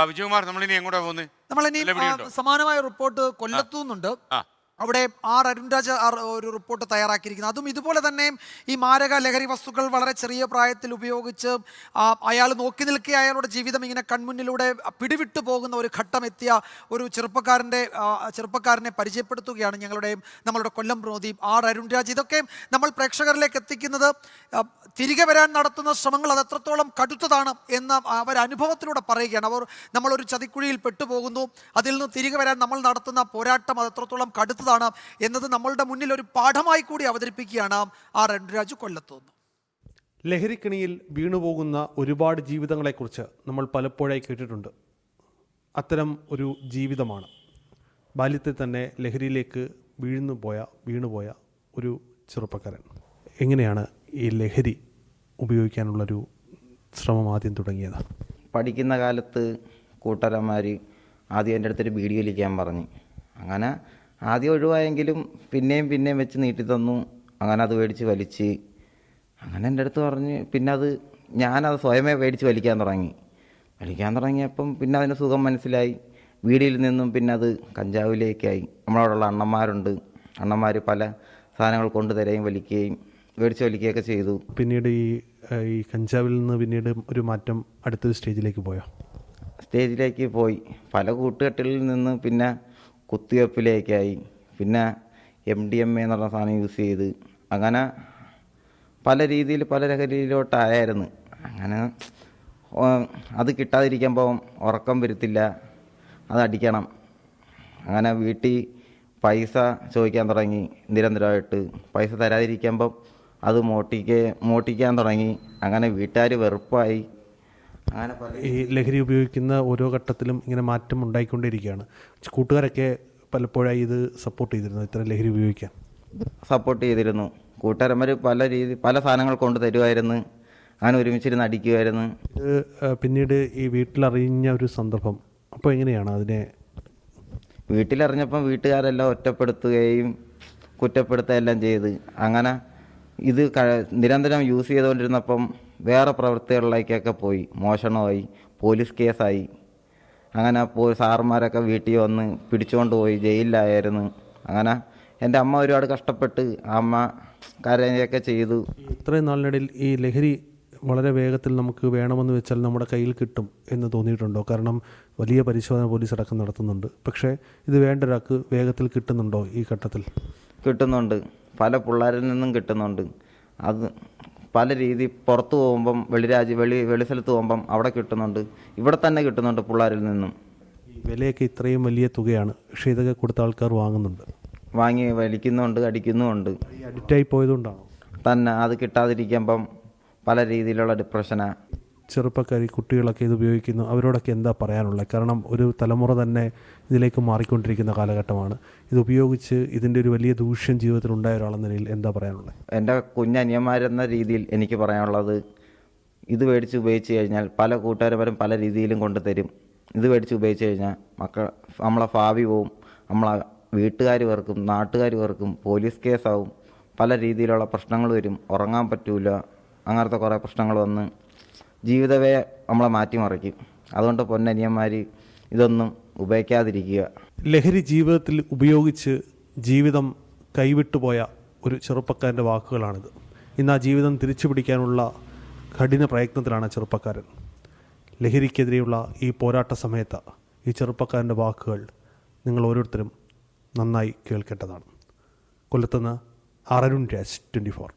വിജയകുമാർ, നമ്മളിനി എങ്ങോട്ടാ പോകുന്നത്? നമ്മളിനി സമാനമായ റിപ്പോർട്ട് കൊല്ലത്തുന്നുണ്ട്. അവിടെ അരുൺരാജ് ഒരു റിപ്പോർട്ട് തയ്യാറാക്കിയിരിക്കുന്നത്. അതും ഇതുപോലെ തന്നെ ഈ മാരക ലഹരി വസ്തുക്കൾ വളരെ ചെറിയ പ്രായത്തിൽ ഉപയോഗിച്ച് അയാൾ നോക്കി നിൽക്കുക, അയാളുടെ ജീവിതം ഇങ്ങനെ കൺമുന്നിലൂടെ പിടിവിട്ടു പോകുന്ന ഒരു ഘട്ടം എത്തിയ ഒരു ചെറുപ്പക്കാരനെ പരിചയപ്പെടുത്തുകയാണ് നമ്മളുടെ കൊല്ലം പ്രതിനിധി അരുൺരാജ്. ഇതൊക്കെ നമ്മൾ പ്രേക്ഷകരിലേക്ക് എത്തിക്കുന്നത് തിരികെ വരാൻ നടത്തുന്ന ശ്രമങ്ങൾ അത് എത്രത്തോളം കടുത്തതാണ് എന്ന് അവരനുഭവത്തിലൂടെ പറയുകയാണ്. നമ്മളൊരു ചതിക്കുഴിയിൽ പെട്ടുപോകുന്നു, അതിൽ നിന്ന് തിരികെ വരാൻ നമ്മൾ നടത്തുന്ന പോരാട്ടം അത് എത്രത്തോളം കടുത്തതാണ് എന്നത് നമ്മളുടെ മുന്നിൽ ഒരു പാഠമായി കൂടി അവതരിപ്പിക്കുകയാണ് അരുൺരാജ് കൊല്ലത്തുനിന്ന്. ലഹരിക്കണിയിൽ വീണുപോകുന്ന ഒരുപാട് ജീവിതങ്ങളെക്കുറിച്ച് നമ്മൾ പലപ്പോഴായി കേട്ടിട്ടുണ്ട്. അത്തരം ഒരു ജീവിതമാണ് ബാല്യത്തിൽ തന്നെ ലഹരിയിലേക്ക് വീണുപോയ ഒരു ചെറുപ്പക്കാരൻ. എങ്ങനെയാണ് ഈ ലഹരി ഉപയോഗിക്കാനുള്ളൊരു ശ്രമം ആദ്യം തുടങ്ങിയത്? പഠിക്കുന്ന കാലത്ത് കൂട്ടുകാരന്മാർ ആദ്യം എൻ്റെ അടുത്തൊരു ബീഡി വലിക്കാൻ പറഞ്ഞു. അങ്ങനെ ആദ്യം ഒഴിവായെങ്കിലും പിന്നെയും വെച്ച് നീട്ടി തന്നു. അങ്ങനെ അത് മേടിച്ച് വലിച്ച് അങ്ങനെ എൻ്റെ അടുത്ത് പറഞ്ഞ് പിന്നെ ഞാനത് സ്വയമേ മേടിച്ച് വലിക്കാൻ തുടങ്ങിയപ്പം പിന്നെ അതിന് സുഖം മനസ്സിലായി. വീടിൽ നിന്നും പിന്നെ അത് കഞ്ചാവിലേക്കായി. നമ്മളോടുള്ള അണ്ണന്മാർ പല സാധനങ്ങൾ കൊണ്ടുതരുകയും മേടിച്ച് വലിക്കുകയൊക്കെ ചെയ്തു. പിന്നീട് ഈ കഞ്ചാവിൽ നിന്ന് പിന്നീട് ഒരു മാറ്റം അടുത്തൊരു സ്റ്റേജിലേക്ക് പോയി. പല കൂട്ടുകെട്ടിൽ നിന്ന് പിന്നെ കുത്തിവെപ്പിലേക്കായി. പിന്നെ MDMA എന്ന് പറഞ്ഞ സാധനം യൂസ് ചെയ്ത് അങ്ങനെ പല രീതിയിൽ പല ലഹരിയിലോട്ടായിരുന്നു. അങ്ങനെ അത് കിട്ടാതിരിക്കുമ്പോൾ ഉറക്കം വരത്തില്ല, അത് അടിക്കണം. അങ്ങനെ വീട്ടിൽ പൈസ ചോദിക്കാൻ തുടങ്ങി നിരന്തരമായിട്ട്. പൈസ തരാതിരിക്കുമ്പം അത് മോട്ടിക്കാൻ തുടങ്ങി. അങ്ങനെ വീട്ടുകാർ വെറുപ്പായി. അങ്ങനെ ഈ ലഹരി ഉപയോഗിക്കുന്ന ഓരോ ഘട്ടത്തിലും ഇങ്ങനെ മാറ്റം ഉണ്ടായിക്കൊണ്ടിരിക്കുകയാണ്. കൂട്ടുകാരൊക്കെ പലപ്പോഴായി ഇത് സപ്പോർട്ട് ചെയ്തിരുന്നു, ഇത്തരം ലഹരി ഉപയോഗിക്കാൻ സപ്പോർട്ട് ചെയ്തിരുന്നു. കൂട്ടുകാരന്മാർ പല സാധനങ്ങൾ കൊണ്ട് തരുമായിരുന്നു. അങ്ങനെ ഒരുമിച്ചിരുന്ന് അടിക്കുമായിരുന്നു. ഇത് പിന്നീട് ഈ വീട്ടിലറിഞ്ഞ ഒരു സന്ദർഭം, അപ്പോൾ എങ്ങനെയാണ് അതിനെ? വീട്ടിലറിഞ്ഞപ്പം വീട്ടുകാരെല്ലാം ഒറ്റപ്പെടുത്തുകയും കുറ്റപ്പെടുത്തുകയെല്ലാം ചെയ്ത് അങ്ങനെ ഇത് നിരന്തരം യൂസ് ചെയ്തുകൊണ്ടിരുന്നപ്പം വേറെ പ്രവൃത്തികളിലേക്കൊക്കെ പോയി. മോഷണമായി, പോലീസ് കേസായി. അങ്ങനെ സാറുമാരൊക്കെ വീട്ടിൽ വന്ന് പിടിച്ചുകൊണ്ട് പോയി, ജയിലിലായിരുന്നു. അങ്ങനെ എൻ്റെ അമ്മ ഒരുപാട് കഷ്ടപ്പെട്ട് അമ്മ കരയൊക്കെ ചെയ്തു. ഇത്രയും നാളിനിടയിൽ ഈ ലഹരി വളരെ വേഗത്തിൽ നമുക്ക് വേണമെന്ന് വെച്ചാൽ നമ്മുടെ കയ്യിൽ കിട്ടും എന്ന് തോന്നിയിട്ടുണ്ടോ? കാരണം വലിയ പരിശോധന പോലീസ് അടക്കം നടത്തുന്നുണ്ട്. പക്ഷേ ഇത് വേണ്ട ഒരാൾക്ക് വേഗത്തിൽ കിട്ടുന്നുണ്ടോ ഈ ഘട്ടത്തിൽ? കിട്ടുന്നുണ്ട്, പല പിള്ളേരിൽ നിന്നും കിട്ടുന്നുണ്ട്. അത് പല രീതി പുറത്ത് പോകുമ്പം വെളി സ്ഥലത്ത് പോകുമ്പം അവിടെ കിട്ടുന്നുണ്ട്, ഇവിടെ തന്നെ കിട്ടുന്നുണ്ട് പിള്ളേരിൽ നിന്നും. വിലയൊക്കെ ഇത്രയും വലിയ തുകയാണ്, പക്ഷേ ഇതൊക്കെ കൊടുത്ത ആൾക്കാർ വാങ്ങി വലിക്കുന്നുണ്ട്, അടിക്കുന്നുമുണ്ട്. അഡിക്റ്റായി പോയതുകൊണ്ടാണോ? തന്നെ അത് കിട്ടാതിരിക്കുമ്പം പല രീതിയിലുള്ള ഡിപ്രഷനാണ്. ചെറുപ്പക്കാരി കുട്ടികളൊക്കെ ഇത് ഉപയോഗിക്കുന്നു, അവരോടൊക്കെ എന്താ പറയാനുള്ളത്? കാരണം ഒരു തലമുറ തന്നെ ഇതിലേക്ക് മാറിക്കൊണ്ടിരിക്കുന്ന കാലഘട്ടമാണ്. ഇത് ഉപയോഗിച്ച് ഇതിൻ്റെ ഒരു വലിയ ദൂഷ്യം ജീവിതത്തിൽ ഉണ്ടായ ഒരാളെന്ന നിലയിൽ എന്താ പറയാനുള്ളത്? എൻ്റെ കുഞ്ഞനിയന്മാരെന്ന രീതിയിൽ എനിക്ക് പറയാനുള്ളത്, ഇത് മേടിച്ച് ഉപയോഗിച്ച് കഴിഞ്ഞാൽ പല കൂട്ടുകാരും പല രീതിയിലും കൊണ്ടുതരും. ഇത് മേടിച്ച് ഉപയോഗിച്ച് കഴിഞ്ഞാൽ നമ്മളെ ഭാവി പോവും, നമ്മളെ വീട്ടുകാർ വെറുക്കും, നാട്ടുകാർ വെറുക്കും, പോലീസ് കേസാവും, പല രീതിയിലുള്ള പ്രശ്നങ്ങൾ വരും, ഉറങ്ങാൻ പറ്റൂല, അങ്ങനത്തെ കുറേ പ്രശ്നങ്ങൾ വന്ന് ജീവിതവേ നമ്മളെ മാറ്റിമറിക്കും. അതുകൊണ്ട് പൊന്നനിയന്മാർ ഇതൊന്നും ഉപയോഗിക്കാതിരിക്കുക. ലഹരി ജീവിതത്തിൽ ഉപയോഗിച്ച് ജീവിതം കൈവിട്ടുപോയ ഒരു ചെറുപ്പക്കാരൻ്റെ വാക്കുകളാണിത്. ഇന്ന് ആ ജീവിതം തിരിച്ചു പിടിക്കാനുള്ള കഠിന പ്രയത്നത്തിലാണ് ചെറുപ്പക്കാരൻ. ലഹരിക്കെതിരെയുള്ള ഈ പോരാട്ട സമയത്ത് ഈ ചെറുപ്പക്കാരൻ്റെ വാക്കുകൾ നിങ്ങൾ ഓരോരുത്തരും നന്നായി കേൾക്കേണ്ടതാണ്. കൊല്ലത്തുനിന്ന് അരുൺരാജ്, 24.